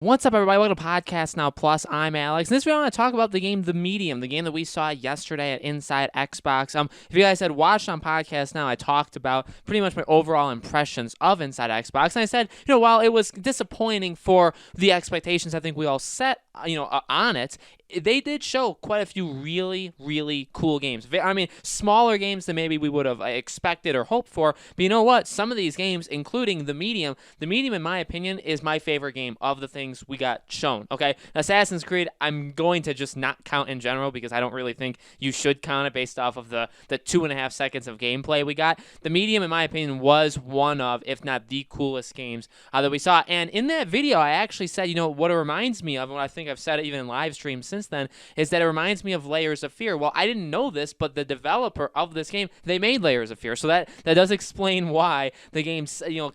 What's up, everybody? Welcome to Podcast Now Plus. I'm Alex. In this video, I want to talk about the game The Medium, the game that we saw yesterday at Inside Xbox. If you guys had watched on Podcast Now, I talked about pretty much my overall impressions of Inside Xbox. And I said, while it was disappointing for the expectations I think we all set, on it, they did show quite a few really, really cool games. I mean, smaller games than maybe we would have expected or hoped for. But you know what? Some of these games, including The Medium, in my opinion, is my favorite game of the things we got shown. Okay, Assassin's Creed, I'm going to just not count in general because I don't really think you should count it based off of the 2.5 seconds of gameplay we got. The Medium, in my opinion, was one of, if not the coolest games that we saw. And in that video, I actually said, what it reminds me of, and I think I've said it even in live streams since then, is that it reminds me of Layers of Fear. Well, I didn't know this, but the developer of this game, they made Layers of Fear, so that does explain why the game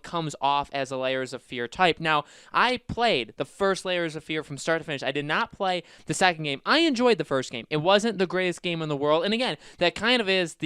comes off as a Layers of Fear type. Now, I played the first Layers of Fear from start to finish. I did not play the second game. I enjoyed the first game. It wasn't the greatest game in the world, and again, that kind of is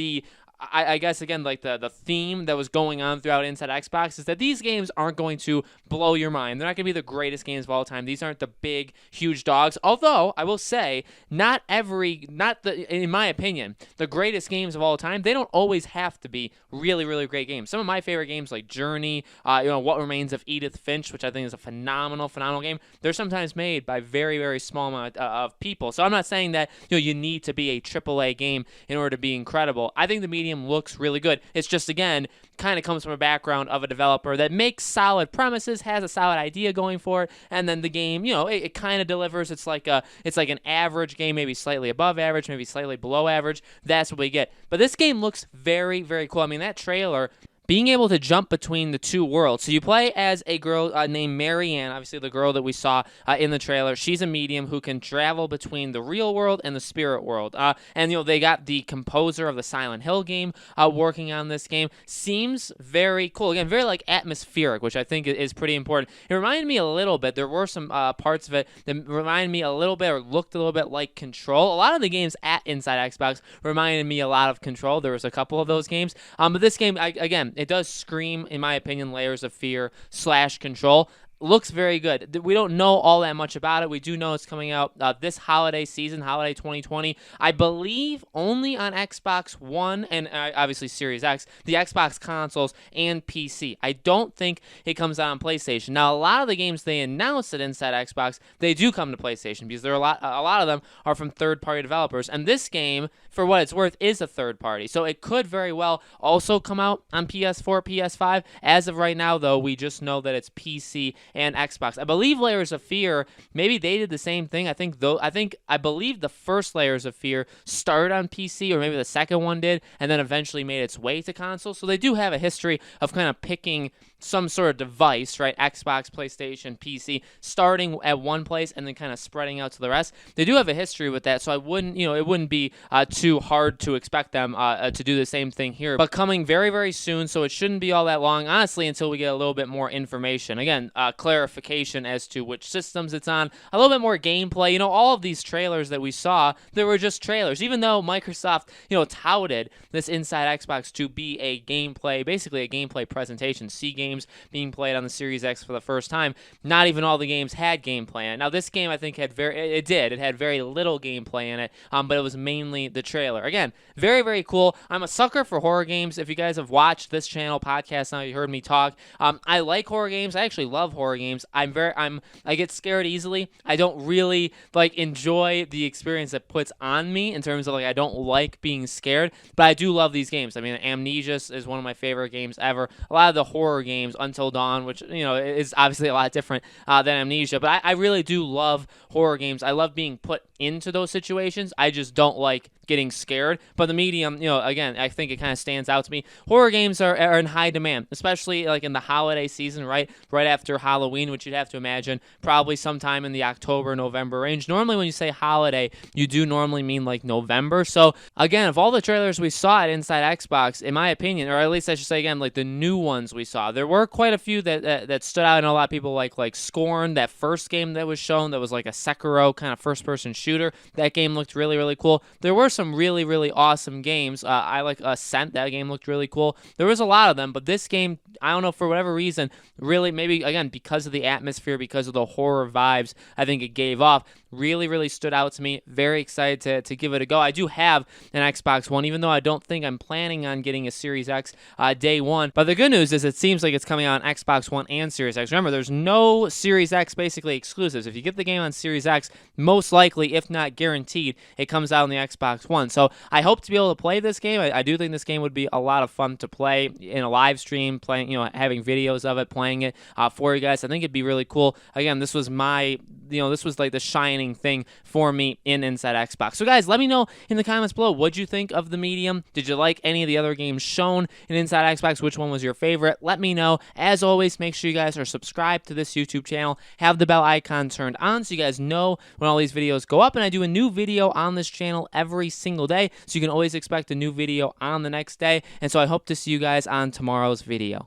I guess, again, like the theme that was going on throughout Inside Xbox is that these games aren't going to blow your mind. They're not going to be the greatest games of all time. These aren't the big, huge dogs. Although, I will say, in my opinion, the greatest games of all time, they don't always have to be really, really great games. Some of my favorite games, like Journey, What Remains of Edith Finch, which I think is a phenomenal game, they're sometimes made by very, very small amount of people. So I'm not saying that you need to be a AAA game in order to be incredible. I think the Medium looks really good. It's just, again, kind of comes from a background of a developer that makes solid premises, has a solid idea going for it, and then the game, it kind of delivers. It's like an average game, maybe slightly above average, maybe slightly below average. That's what we get. But this game looks very, very cool. I mean, that trailer, being able to jump between the two worlds. So you play as a girl named Marianne, obviously the girl that we saw in the trailer. She's a medium who can travel between the real world and the spirit world. And they got the composer of the Silent Hill game working on this game. Seems very cool. Again, very atmospheric, which I think is pretty important. It reminded me a little bit. There were some parts of it that reminded me a little bit or looked a little bit like Control. A lot of the games at Inside Xbox reminded me a lot of Control. There was a couple of those games. But this game, again, it does scream, in my opinion, Layers of Fear / Control. Looks very good. We don't know all that much about it. We do know it's coming out this holiday season, holiday 2020. I believe only on Xbox One and obviously Series X, the Xbox consoles, and PC. I don't think it comes out on PlayStation. Now, a lot of the games they announced at Inside Xbox, they do come to PlayStation because a lot of them are from third-party developers. And this game, for what it's worth, is a third party. So it could very well also come out on PS4, PS5. As of right now, though, we just know that it's PC and Xbox. I believe Layers of Fear, maybe they did the same thing. I believe the first Layers of Fear started on PC, or maybe the second one did, and then eventually made its way to console. So they do have a history of kind of picking some sort of device, right? Xbox, PlayStation, PC, starting at one place and then kind of spreading out to the rest. They do have a history with that, so it wouldn't be too hard to expect them to do the same thing here. But coming very, very soon, so it shouldn't be all that long, honestly, until we get a little bit more information. Again, clarification as to which systems it's on, a little bit more gameplay. All of these trailers that we saw, they were just trailers. Even though Microsoft, touted this Inside Xbox to be a gameplay, basically a gameplay presentation. See games being played on the Series X for the first time. Not even all the games had gameplay in it. Now, this game, I think, had very little gameplay in it, but it was mainly the trailer. Again, very, very cool. I'm a sucker for horror games. If you guys have watched this channel podcast now, you heard me talk. I like horror games. I actually love horror games. I get scared easily. I don't really enjoy the experience it puts on me in terms of I don't like being scared, but I do love these games. I mean, Amnesia is one of my favorite games ever. A lot of the horror games, Until Dawn, which is obviously a lot different than Amnesia, but I really do love horror games. I love being put into those situations. I just don't like getting scared. But the Medium, again, I think it kind of stands out to me. Horror games are in high demand, especially in the holiday season, right after Halloween, which you'd have to imagine probably sometime in the October, November range. Normally when you say holiday, you do normally mean November. So again, of all the trailers we saw at Inside Xbox, in my opinion, or at least I should say again, the new ones we saw, there were quite a few that stood out. I know a lot of people like Scorn, that first game that was shown that was like a Sekiro kind of first-person shooter. That game looked really, really cool. There were some really, really awesome games. I like Ascent. That game looked really cool. There was a lot of them, but this game, I don't know, for whatever reason, really, maybe, again, because of the atmosphere, because of the horror vibes I think it gave off, really, really stood out to me. Very excited to give it a go. I do have an Xbox One, even though I don't think I'm planning on getting a Series X day one. But the good news is it seems like it's coming out on Xbox One and Series X. Remember, there's no Series X basically exclusives. If you get the game on Series X, most likely, if not guaranteed, it comes out on the Xbox One. So I hope to be able to play this game. I do think this game would be a lot of fun to play in a live stream, playing, having videos of it, playing it for you guys. I think it'd be really cool. Again, this was this was like the shining thing for me in Inside Xbox. So guys, let me know in the comments below, what'd you think of the Medium? Did you like any of the other games shown in Inside Xbox? Which one was your favorite? Let me know. As always, make sure you guys are subscribed to this YouTube channel. Have the bell icon turned on so you guys know when all these videos go up. And I do a new video on this channel every single day, so you can always expect a new video on the next day. And so I hope to see you guys on tomorrow's video.